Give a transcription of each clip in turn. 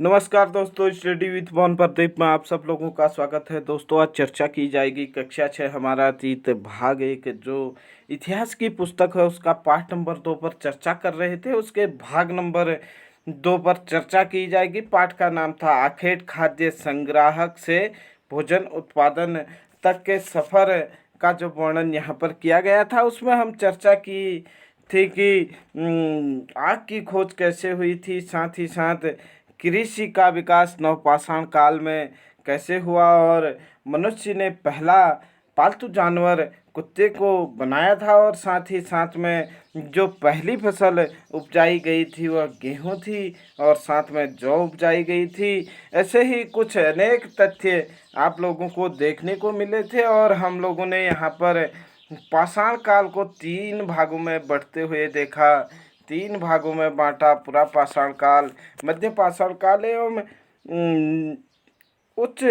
नमस्कार दोस्तों, study with Mohan Pradeep में आप सब लोगों का स्वागत है। दोस्तों, आज चर्चा की जाएगी कक्षा 6 हमारा अतीत भाग 1 जो इतिहास की पुस्तक है उसका पाठ नंबर 2 पर चर्चा कर रहे थे। उसके भाग नंबर 2 पर चर्चा की जाएगी। पाठ का नाम था आखेट खाद्य संग्राहक से भोजन उत्पादन तक के सफ़र का जो वर्णन यहाँ पर किया गया था। उसमें हम चर्चा की थी कि आग की खोज कैसे हुई थी, साथ ही साथ कृषि का विकास नवपाषाण काल में कैसे हुआ और मनुष्य ने पहला पालतू जानवर कुत्ते को बनाया था, और साथ ही साथ में जो पहली फसल उपजाई गई थी वह गेहूं थी और साथ में जौ उपजाई गई थी। ऐसे ही कुछ अनेक तथ्य आप लोगों को देखने को मिले थे, और हम लोगों ने यहाँ पर पाषाण काल को 3 भागों में बढ़ते हुए देखा। 3 भागों में बांटा, पूरा पाषाण काल, मध्य पाषाण काल एवं उच्च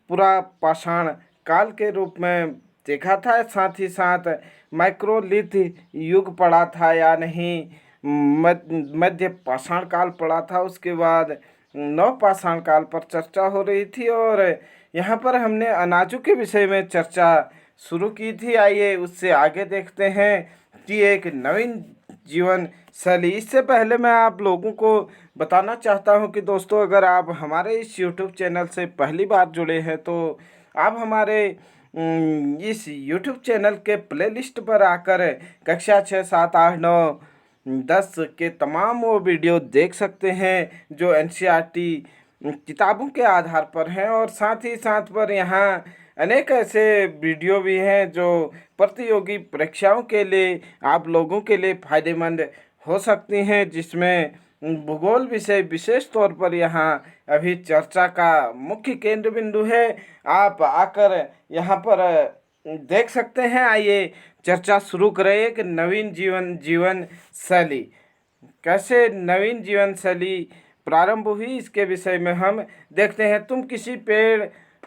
पूरा पाषाण काल के रूप में देखा था। साथ ही साथ माइक्रोलिथ युग पड़ा था या नहीं, मध्य पाषाण काल पड़ा था। उसके बाद नव पाषाण काल पर चर्चा हो रही थी, और यहाँ पर हमने अनाजों के विषय में चर्चा शुरू की थी। आइए उससे आगे देखते हैं कि एक नवीन जीवन शैली। इससे पहले मैं आप लोगों को बताना चाहता हूं कि दोस्तों, अगर आप हमारे इस यूट्यूब चैनल से पहली बार जुड़े हैं तो आप हमारे इस यूट्यूब चैनल के प्लेलिस्ट पर आकर कक्षा 6, 7, 8, 9, 10 के तमाम वो वीडियो देख सकते हैं जो एनसीईआरटी किताबों के आधार पर हैं, और साथ ही साथ पर यहाँ अनेक ऐसे वीडियो भी हैं जो प्रतियोगी परीक्षाओं के लिए आप लोगों के लिए फायदेमंद हो सकती हैं, जिसमें भूगोल विषय विशेष तौर पर यहाँ अभी चर्चा का मुख्य केंद्र बिंदु है। आप आकर यहाँ पर देख सकते हैं। आइए चर्चा शुरू करें। एक नवीन जीवन शैली, कैसे नवीन जीवन शैली प्रारंभ हुई, इसके विषय में हम देखते हैं। तुम किसी पेड़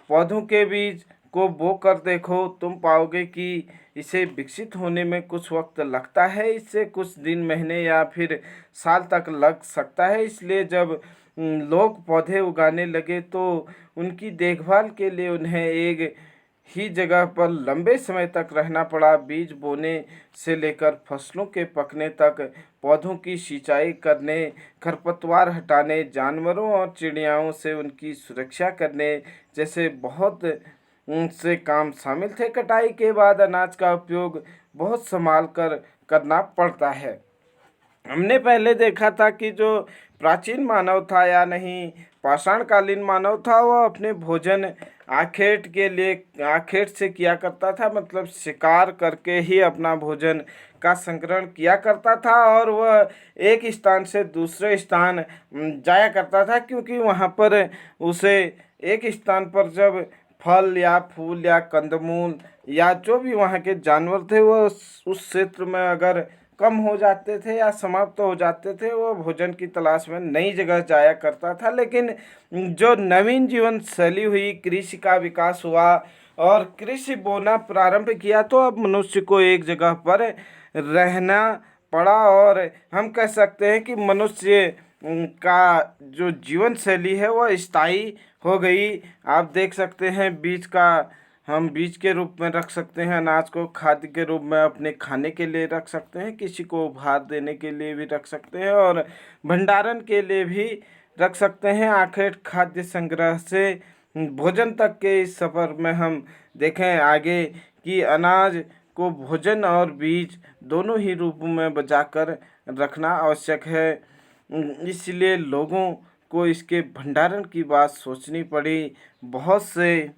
पौधों के बीज को बो कर देखो, तुम पाओगे कि इसे विकसित होने में कुछ वक्त लगता है। इससे कुछ दिन, महीने या फिर साल तक लग सकता है। इसलिए जब लोग पौधे उगाने लगे तो उनकी देखभाल के लिए उन्हें एक ही जगह पर लंबे समय तक रहना पड़ा। बीज बोने से लेकर फसलों के पकने तक, पौधों की सिंचाई करने, खरपतवार हटाने, जानवरों और चिड़ियाओं से उनकी सुरक्षा करने जैसे बहुत से काम शामिल थे। कटाई के बाद अनाज का उपयोग बहुत संभाल कर करना पड़ता है। हमने पहले देखा था कि जो प्राचीन मानव था या नहीं, पाषाणकालीन मानव था, वह अपने भोजन आखेट से किया करता था, मतलब शिकार करके ही अपना भोजन का संग्रहण किया करता था, और वह एक स्थान से दूसरे स्थान जाया करता था, क्योंकि वहाँ पर उसे एक स्थान पर जब फल या फूल या कंदमूल या जो भी वहाँ के जानवर थे वो उस क्षेत्र में अगर कम हो जाते थे या समाप्त हो जाते थे, वो भोजन की तलाश में नई जगह जाया करता था। लेकिन जो नवीन जीवन शैली हुई, कृषि का विकास हुआ और कृषि बोना प्रारंभ किया, तो अब मनुष्य को एक जगह पर रहना पड़ा, और हम कह सकते हैं कि मनुष्य का जो जीवन शैली है वह स्थायी हो गई। आप देख सकते हैं बीज का, हम बीज के रूप में रख सकते हैं अनाज को, खाद्य के रूप में अपने खाने के लिए रख सकते हैं, किसी को उपहार देने के लिए भी रख सकते हैं, और भंडारण के लिए भी रख सकते हैं। आखिर खाद्य संग्रह से भोजन तक के इस सफ़र में हम देखें आगे कि अनाज को भोजन और बीज दोनों ही रूपों में बचाकर रखना आवश्यक है। इसलिए लोगों को इसके भंडारण की बात सोचनी पड़ी। बहुत से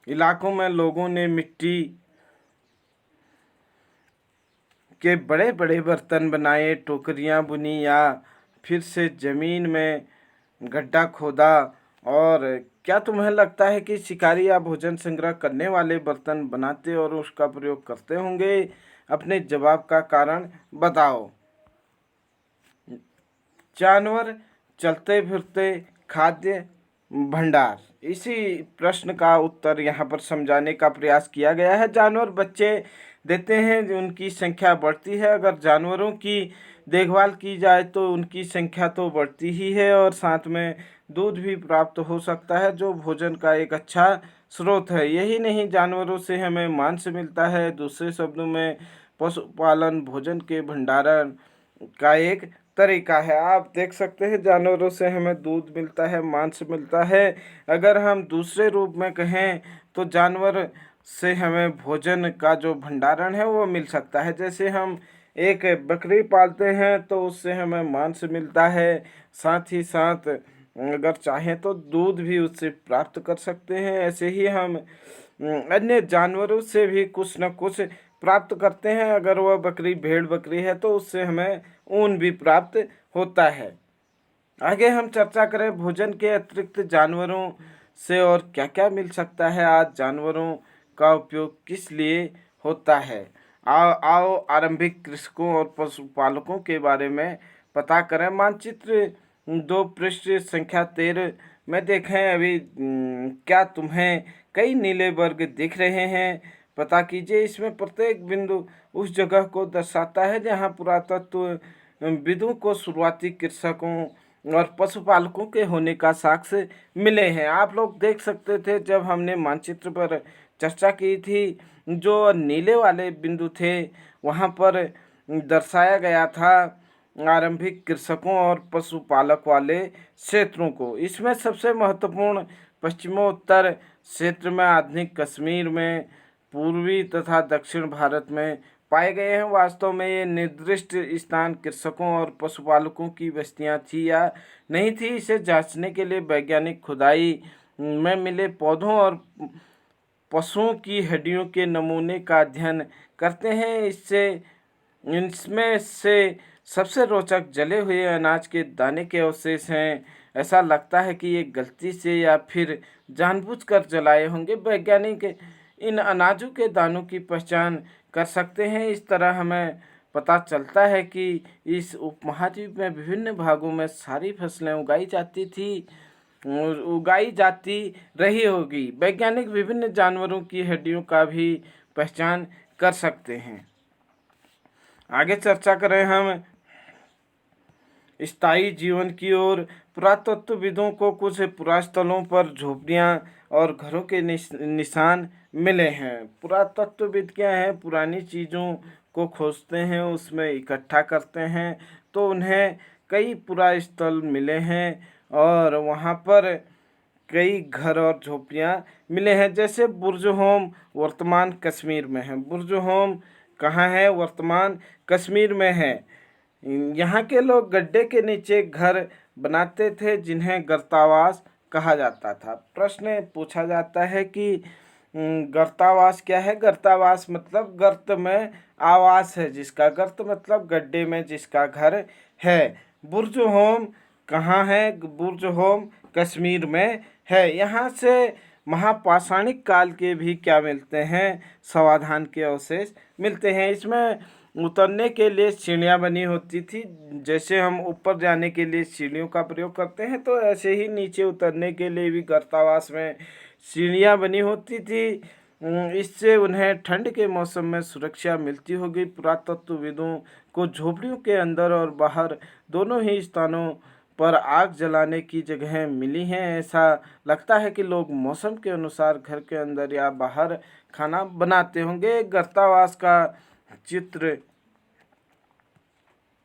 इलाकों में लोगों ने मिट्टी के बड़े बड़े बर्तन बनाए, टोकरियां बुनी या फिर से ज़मीन में गड्ढा खोदा। और क्या तुम्हें लगता है कि शिकारी या भोजन संग्रह करने वाले बर्तन बनाते और उसका प्रयोग करते होंगे? अपने जवाब का कारण बताओ। जानवर, चलते फिरते खाद्य भंडार। इसी प्रश्न का उत्तर यहाँ पर समझाने का प्रयास किया गया है। जानवर, बच्चे देते हैं जो उनकी संख्या बढ़ती है। अगर जानवरों की देखभाल की जाए तो उनकी संख्या तो बढ़ती ही है और साथ में दूध भी प्राप्त हो सकता है जो भोजन का एक अच्छा स्रोत है। यही नहीं, जानवरों से हमें मांस मिलता है। दूसरे शब्दों में पशुपालन भोजन के भंडारण का एक तरीका है। आप देख सकते हैं जानवरों से हमें दूध मिलता है, मांस मिलता है। अगर हम दूसरे रूप में कहें तो जानवर से हमें भोजन का जो भंडारण है वो मिल सकता है। जैसे हम एक बकरी पालते हैं तो उससे हमें मांस मिलता है, साथ ही साथ अगर चाहें तो दूध भी उससे प्राप्त कर सकते हैं। ऐसे ही हम अन्य जानवरों से भी कुछ न कुछ प्राप्त करते हैं। अगर वह बकरी भेड़ बकरी है तो उससे हमें ऊन भी प्राप्त होता है। आगे हम चर्चा करें भोजन के अतिरिक्त जानवरों से और क्या क्या मिल सकता है। आज जानवरों का उपयोग किस लिए होता है, आओ आओ आरंभिक कृषकों और पशुपालकों के बारे में पता करें। मानचित्र 2 पृष्ठ संख्या 13 में देखें। अभी क्या तुम्हें कई नीले वर्ग दिख रहे हैं? पता कीजिए। इसमें प्रत्येक बिंदु उस जगह को दर्शाता है जहाँ पुरातत्व विदों को शुरुआती कृषकों और पशुपालकों के होने का साक्ष्य मिले हैं। आप लोग देख सकते थे जब हमने मानचित्र पर चर्चा की थी, जो नीले वाले बिंदु थे वहाँ पर दर्शाया गया था आरंभिक कृषकों और पशुपालक वाले क्षेत्रों को। इसमें सबसे महत्वपूर्ण पश्चिमोत्तर क्षेत्र में, आधुनिक कश्मीर में, पूर्वी तथा दक्षिण भारत में पाए गए हैं। वास्तव में ये निर्दिष्ट स्थान कृषकों और पशुपालकों की बस्तियां थी या नहीं थी, इसे जांचने के लिए वैज्ञानिक खुदाई में मिले पौधों और पशुओं की हड्डियों के नमूने का अध्ययन करते हैं। इसमें से सबसे रोचक जले हुए अनाज के दाने के अवशेष हैं। ऐसा लगता है कि ये गलती से या फिर जानबूझकर जलाए होंगे। वैज्ञानिक इन अनाजों के दानों की पहचान कर सकते हैं। इस तरह हमें पता चलता है कि इस उपमहाद्वीप में विभिन्न भागों में सारी फसलें उगाई जाती रही होगी। वैज्ञानिक विभिन्न जानवरों की हड्डियों का भी पहचान कर सकते हैं। आगे चर्चा करें हम स्थायी जीवन की ओर। पुरातत्वविदों को कुछ पुरास्थलों पर झोपड़ियां और घरों के निशान मिले हैं। पुरातत्वविद क्या है, पुरानी चीज़ों को खोजते हैं, उसमें इकट्ठा करते हैं, तो उन्हें कई पुरास्थल मिले हैं और वहाँ पर कई घर और झोपड़ियाँ मिले हैं। जैसे बुर्ज-होम वर्तमान कश्मीर में है। बुर्ज-होम कहाँ है? वर्तमान कश्मीर में है। यहाँ के लोग गड्ढे के नीचे घर बनाते थे जिन्हें गर्तावास कहा जाता था। प्रश्न पूछा जाता है कि गर्तावास क्या है? गर्तावास मतलब गर्त में आवास है जिसका, गर्त मतलब गड्ढे में जिसका घर है। बुर्ज-होम कहाँ है? बुर्ज-होम कश्मीर में है। यहाँ से महापाषाणिक काल के भी क्या मिलते हैं? समाधान के अवशेष मिलते हैं। इसमें उतरने के लिए सीढ़ियाँ बनी होती थी। जैसे हम ऊपर जाने के लिए सीढ़ियों का प्रयोग करते हैं तो ऐसे ही नीचे उतरने के लिए भी गर्तावास में सीढ़ियाँ बनी होती थी। इससे उन्हें ठंड के मौसम में सुरक्षा मिलती होगी। पुरातत्वविदों को झोपड़ियों के अंदर और बाहर दोनों ही स्थानों पर आग जलाने की जगह मिली हैं। ऐसा लगता है कि लोग मौसम के अनुसार घर के अंदर या बाहर खाना बनाते होंगे। गर्तावास का चित्र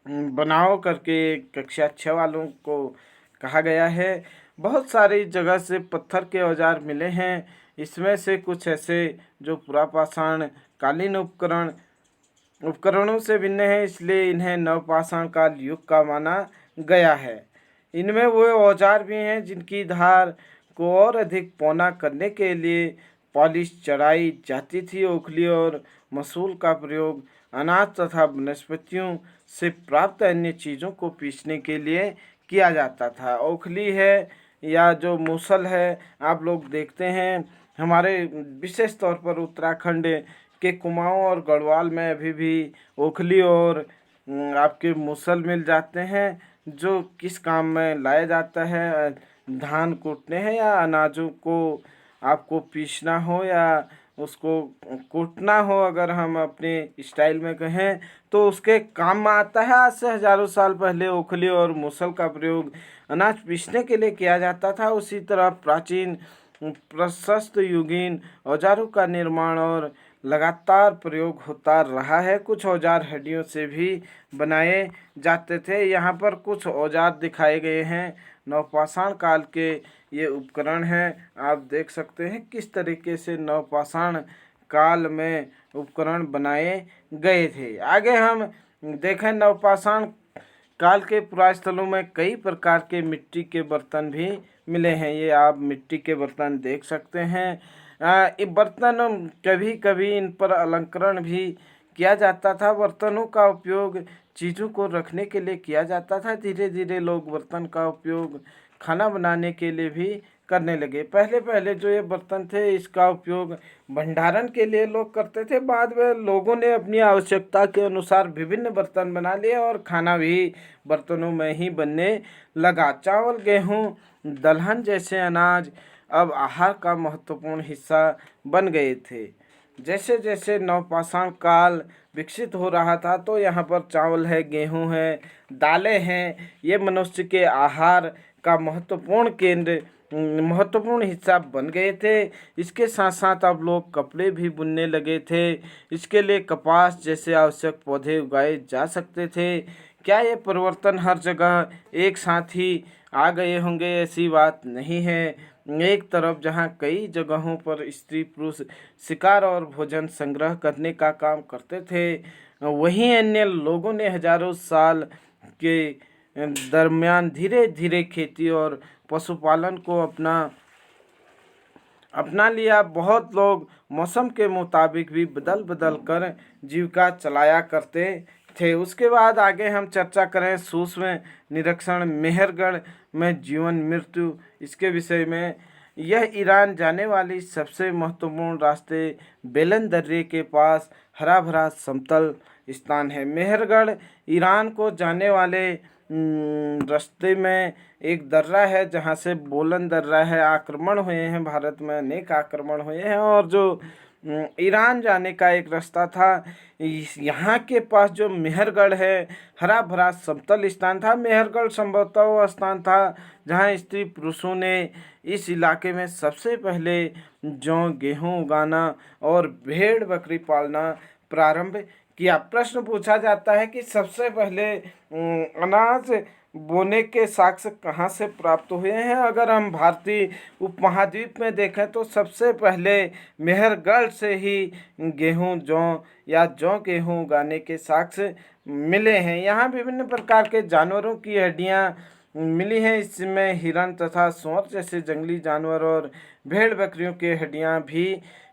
बनाओ करके कक्षा 6 वालों को कहा गया है। बहुत सारी जगह से पत्थर के औजार मिले हैं। इसमें से कुछ ऐसे जो पुरापाषाण कालीन उपकरणों से भिन्न है, इसलिए इन्हें नवपाषाण काल युग का माना गया है। इनमें वो औजार भी हैं जिनकी धार को और अधिक पौना करने के लिए पॉलिश चढ़ाई जाती थी। ओखली और मसूल का प्रयोग अनाज तथा वनस्पतियों से प्राप्त अन्य चीज़ों को पीसने के लिए किया जाता था। ओखली है या जो मूसल है, आप लोग देखते हैं हमारे विशेष तौर पर उत्तराखंड के कुमाऊं और गढ़वाल में अभी भी ओखली और आपके मूसल मिल जाते हैं, जो किस काम में लाया जाता है? धान कूटने हैं या अनाजों को आपको पीसना हो या उसको कूटना हो, अगर हम अपने स्टाइल में कहें तो उसके काम में आता है। आज से हजारों साल पहले ओखली और मूसल का प्रयोग अनाज पीसने के लिए किया जाता था। उसी तरह प्राचीन प्रशस्त युगीन औजारों का निर्माण और लगातार प्रयोग होता रहा है। कुछ औजार हड्डियों से भी बनाए जाते थे। यहाँ पर कुछ औजार दिखाए गए हैं। नवपाषाण काल के ये उपकरण हैं। आप देख सकते हैं किस तरीके से नवपाषाण काल में उपकरण बनाए गए थे। आगे हम देखें, नवपाषाण काल के पुरास्थलों में कई प्रकार के मिट्टी के बर्तन भी मिले हैं। ये आप मिट्टी के बर्तन देख सकते हैं। ये बर्तन कभी कभी इन पर अलंकरण भी किया जाता था। बर्तनों का उपयोग चीज़ों को रखने के लिए किया जाता था। धीरे धीरे लोग बर्तन का उपयोग खाना बनाने के लिए भी करने लगे। पहले पहले जो ये बर्तन थे, इसका उपयोग भंडारण के लिए लोग करते थे। बाद में लोगों ने अपनी आवश्यकता के अनुसार विभिन्न बर्तन बना लिए और खाना भी बर्तनों में ही बनने लगा। चावल, गेहूँ, दलहन जैसे अनाज अब आहार का महत्वपूर्ण हिस्सा बन गए थे। जैसे जैसे नवपाषाण काल विकसित हो रहा था, तो यहाँ पर चावल है, गेहूँ है, दालें हैं, ये मनुष्य के आहार का महत्वपूर्ण हिस्सा बन गए थे। इसके साथ साथ अब लोग कपड़े भी बुनने लगे थे। इसके लिए कपास जैसे आवश्यक पौधे उगाए जा सकते थे। क्या ये परिवर्तन हर जगह एक साथ ही आ गए होंगे? ऐसी बात नहीं है। एक तरफ जहाँ कई जगहों पर स्त्री पुरुष शिकार और भोजन संग्रह करने का काम करते थे, वहीं अन्य लोगों ने हजारों साल के दरमियान धीरे धीरे खेती और पशुपालन को अपना लिया। बहुत लोग मौसम के मुताबिक भी बदल बदल कर जीविका चलाया करते थे। उसके बाद आगे हम चर्चा करें सूक्ष्म निरीक्षण मेहरगढ़ में जीवन मृत्यु, इसके विषय में। यह ईरान जाने वाली सबसे महत्वपूर्ण रास्ते बेलन दर्रे के पास हरा भरा समतल स्थान है। मेहरगढ़ ईरान को जाने वाले रास्ते में एक दर्रा है, जहाँ से बोलन दर्रा है। आक्रमण हुए हैं, भारत में अनेक आक्रमण हुए हैं, और जो ईरान जाने का एक रास्ता था। यहाँ के पास जो मेहरगढ़ है, हरा भरा समतल स्थान था। मेहरगढ़ संभवतः वो स्थान था जहाँ स्त्री पुरुषों ने इस इलाके में सबसे पहले जौ, गेहूँ उगाना और भेड़ बकरी पालना प्रारंभ किया। प्रश्न पूछा जाता है कि सबसे पहले अनाज बोने के साक्ष्य कहाँ से प्राप्त हुए हैं? अगर हम भारतीय उपमहाद्वीप में देखें तो सबसे पहले मेहरगढ़ से ही गेहूँ, जौ गेहूँ उगाने के साक्ष्य मिले हैं। यहाँ विभिन्न प्रकार के जानवरों की हड्डियाँ मिली हैं। इसमें हिरण तथा सूअर जैसे जंगली जानवर और भेड़ बकरियों की हड्डियाँ भी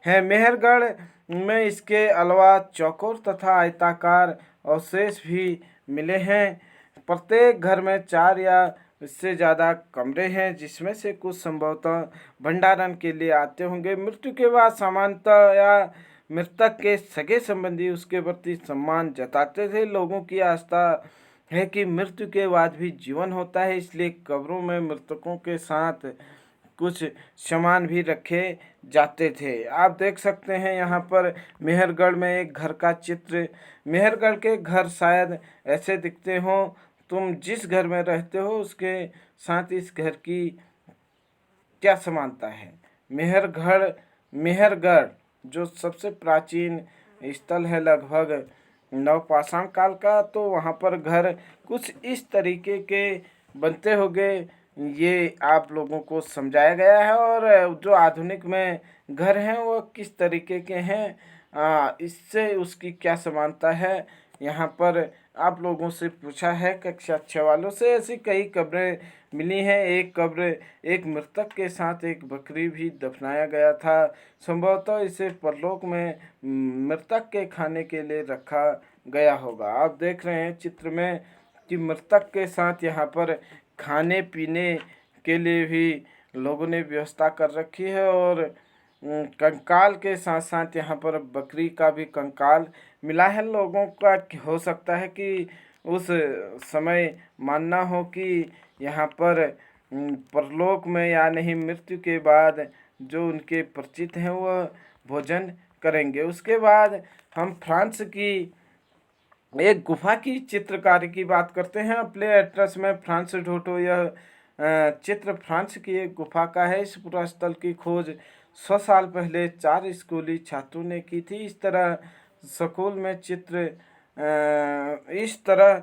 हैं। मेहरगढ़ में इसके अलावा चौकोर तथा आयताकार अवशेष भी मिले हैं। प्रत्येक घर में 4 या इससे ज़्यादा कमरे हैं, जिसमें से कुछ संभवतः भंडारण के लिए आते होंगे। मृत्यु के बाद सामान्यतः या मृतक के सगे संबंधी उसके प्रति सम्मान जताते थे। लोगों की आस्था है कि मृत्यु के बाद भी जीवन होता है, इसलिए कब्रों में मृतकों के साथ कुछ सामान भी रखे जाते थे। आप देख सकते हैं यहाँ पर मेहरगढ़ में एक घर का चित्र। मेहरगढ़ के घर शायद ऐसे दिखते हों। तुम जिस घर में रहते हो उसके साथ इस घर की क्या समानता है? मेहरगढ़ जो सबसे प्राचीन स्थल है, लगभग नवपाषाण काल का, तो वहाँ पर घर कुछ इस तरीके के बनते होंगे। ये आप लोगों को समझाया गया है। और जो आधुनिक में घर हैं वो किस तरीके के हैं, इससे उसकी क्या समानता है, यहाँ पर आप लोगों से पूछा है कक्षा 6 वालों से। ऐसी कई कब्रें मिली हैं। एक कब्र एक मृतक के साथ एक बकरी भी दफनाया गया था। संभवतः इसे परलोक में मृतक के खाने के लिए रखा गया होगा। आप देख रहे हैं चित्र में कि मृतक के साथ यहाँ पर खाने पीने के लिए भी लोगों ने व्यवस्था कर रखी है। और कंकाल के साथ साथ यहाँ पर बकरी का भी कंकाल मिला है। लोगों का हो सकता है कि उस समय मानना हो कि यहाँ पर परलोक में या नहीं, मृत्यु के बाद जो उनके परिचित हैं वह भोजन करेंगे। उसके बाद हम फ्रांस की एक गुफा की चित्रकारी की बात करते हैं। अपने एड्रेस में फ्रांस ढूंढो। यह चित्र फ्रांस की एक गुफा का है। इस पुरास्थल की खोज 100 साल पहले 4 स्कूली छात्रों ने की थी। इस तरह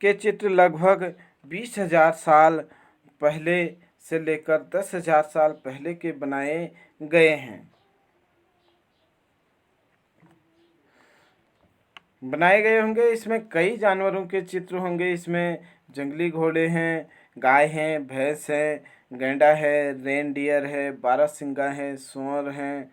के चित्र लगभग 20,000 साल पहले से लेकर 10,000 साल पहले के बनाए गए हैं। बनाए गए होंगे। इसमें कई जानवरों के चित्र होंगे। इसमें जंगली घोड़े हैं, गाय हैं, भैंस है, गैंडा है, रेनडियर है, बारहसिंगा है, सूअर हैं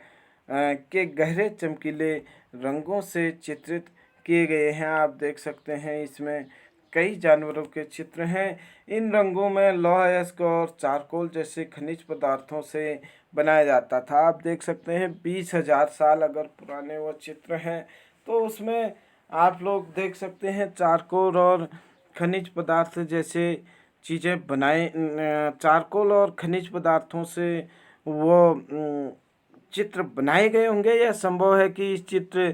के गहरे चमकीले रंगों से चित्रित किए गए हैं। आप देख सकते हैं इसमें कई जानवरों के चित्र हैं। इन रंगों में लौह अयस्क और चारकोल जैसे खनिज पदार्थों से बनाया जाता था। आप देख सकते हैं 20,000 साल अगर पुराने वो चित्र हैं तो उसमें आप लोग देख सकते हैं चारकोल और खनिज पदार्थ जैसे चीज़ें चारकोल और खनिज पदार्थों से वो चित्र बनाए गए होंगे। यह संभव है कि इस चित्र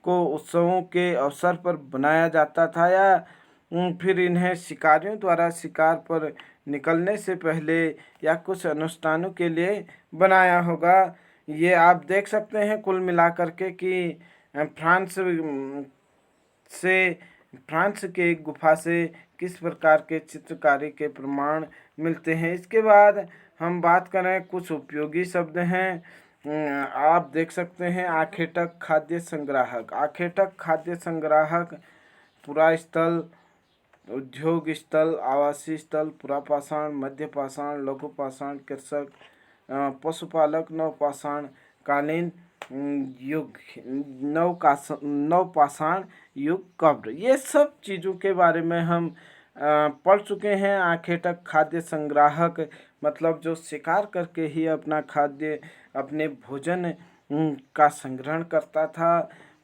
को उत्सवों के अवसर पर बनाया जाता था या फिर इन्हें शिकारियों द्वारा शिकार पर निकलने से पहले या कुछ अनुष्ठानों के लिए बनाया होगा। ये आप देख सकते हैं कुल मिलाकर के कि से फ्रांस के गुफा से किस प्रकार के चित्रकारी के प्रमाण मिलते हैं। इसके बाद हम बात करें कुछ उपयोगी शब्द हैं। आप देख सकते हैं आखेटक खाद्य संग्राहक। आखेटक खाद्य संग्राहक पुरास्थल, उद्योग स्थल, आवासीय स्थल, पुरापाषाण, मध्य पाषाण, लघु पाषाण, कृषक, पशुपालक, नवपाषाण कालीन युग, नवपाषाण युग, कब्र, ये सब चीज़ों के बारे में हम पढ़ चुके हैं। आखेटक खाद्य संग्राहक मतलब जो शिकार करके ही अपना खाद्य अपने भोजन का संग्रहण करता था।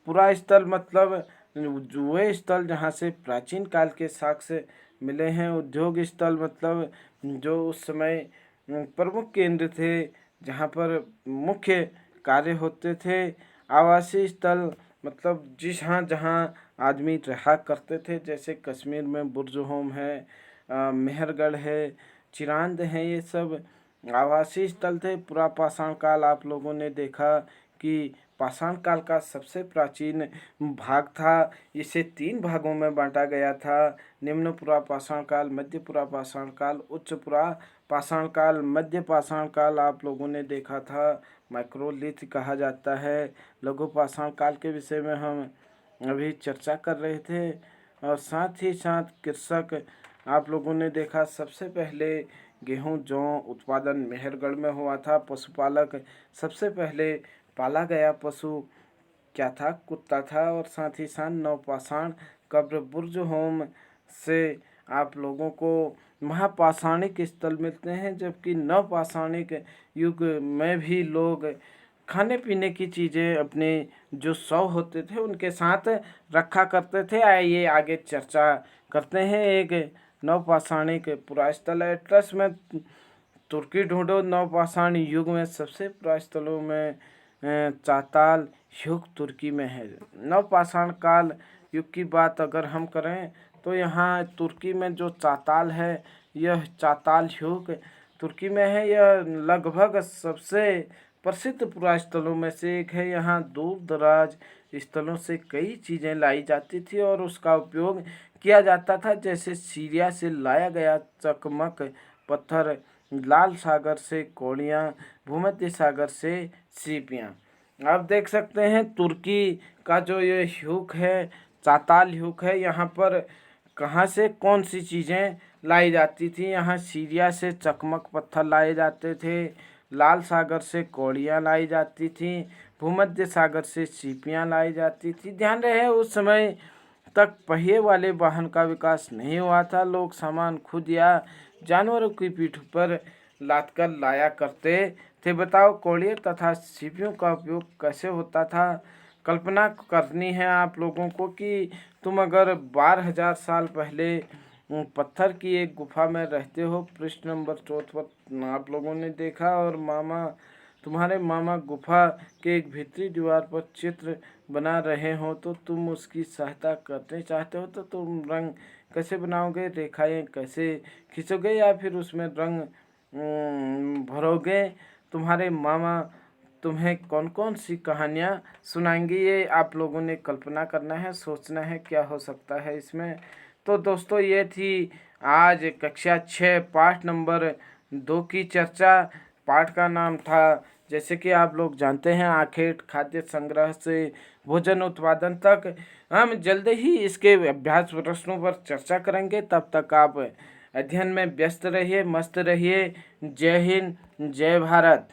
पूरा स्थल मतलब वे स्थल जहाँ से प्राचीन काल के साक्ष्य मिले हैं। उद्योग स्थल मतलब जो उस समय प्रमुख केंद्र थे जहाँ पर मुख्य कार्य होते थे। आवासीय स्थल मतलब जहाँ आदमी रहा करते थे, जैसे कश्मीर में बुर्ज होम है, मेहरगढ़ है, चिरांद है, ये सब आवासीय स्थल थे। पुरापाषाण काल आप लोगों ने देखा कि पाषाण काल का सबसे प्राचीन भाग था। इसे 3 भागों में बांटा गया था। निम्न पुरापाषाण काल, मध्य पुरापाषाण काल, उच्च पुरापाषाण काल। मध्य पाषाण काल आप लोगों ने देखा था माइक्रोलिथ कहा जाता है। लघु पाषाण काल के विषय में हम अभी चर्चा कर रहे थे। और साथ ही साथ कृषक आप लोगों ने देखा सबसे पहले गेहूं जौ उत्पादन मेहरगढ़ में हुआ था। पशुपालक सबसे पहले पाला गया पशु क्या था? कुत्ता था। और साथ ही साथ नवपाषाण कब्र बुर्ज होम से आप लोगों को महापाषाणिक स्थल मिलते हैं, जबकि नवपाषाणिक युग में भी लोग खाने पीने की चीज़ें अपने जो शव होते थे उनके साथ रखा करते थे। आइए आगे चर्चा करते हैं। एक नवपाषाणिक पुरास्थल एट्लस में तुर्की ढूंढो। नवपाषाण युग में सबसे पुरास्थलों में चाताल युग तुर्की में है। नवपाषाण काल युग की बात अगर हम करें तो यहाँ तुर्की में जो चाताल है, यह चाताल युग तुर्की में है। यह लगभग सबसे प्रसिद्ध पुरास्थलों में से एक है। यहाँ दूर दराज स्थलों से कई चीज़ें लाई जाती थी और उसका उपयोग किया जाता था, जैसे सीरिया से लाया गया चकमक पत्थर, लाल सागर से कौड़ियाँ, भूमध्य सागर से सीपियाँ। आप देख सकते हैं तुर्की का जो ये युग है, चाताल युग है, यहाँ पर कहाँ से कौन सी चीज़ें लाई जाती थी? यहाँ सीरिया से चकमक पत्थर लाए जाते थे, लाल सागर से कौड़ियाँ लाई जाती थी, भूमध्य सागर से सीपियाँ लाई जाती थी। ध्यान रहे उस समय तक पहिए वाले वाहन का विकास नहीं हुआ था। लोग सामान खुद या जानवरों की पीठ पर लाद कर लाया करते थे। बताओ कौड़ियों तथा सीपियों का उपयोग कैसे होता था? कल्पना करनी है आप लोगों को कि तुम अगर 12,000 साल पहले पत्थर की एक गुफा में रहते हो। पृष्ठ नंबर 4 पर आप लोगों ने देखा और मामा तुम्हारे मामा गुफा के एक भीतरी दीवार पर चित्र बना रहे हो तो तुम उसकी सहायता करते चाहते हो, तो तुम रंग कैसे बनाओगे, रेखाएं कैसे खींचोगे या फिर उसमें रंग भरोगे। तुम्हारे मामा तुम्हें कौन कौन सी कहानियाँ सुनाएंगे, ये आप लोगों ने कल्पना करना है, सोचना है क्या हो सकता है इसमें। तो दोस्तों ये थी आज कक्षा 6 पाठ नंबर 2 की चर्चा। पाठ का नाम था, जैसे कि आप लोग जानते हैं, आखेट खाद्य संग्रह से भोजन उत्पादन तक। हम जल्द ही इसके अभ्यास प्रश्नों पर चर्चा करेंगे। तब तक आप अध्ययन में व्यस्त रहिए, मस्त रहिए। जय हिंद, जय भारत।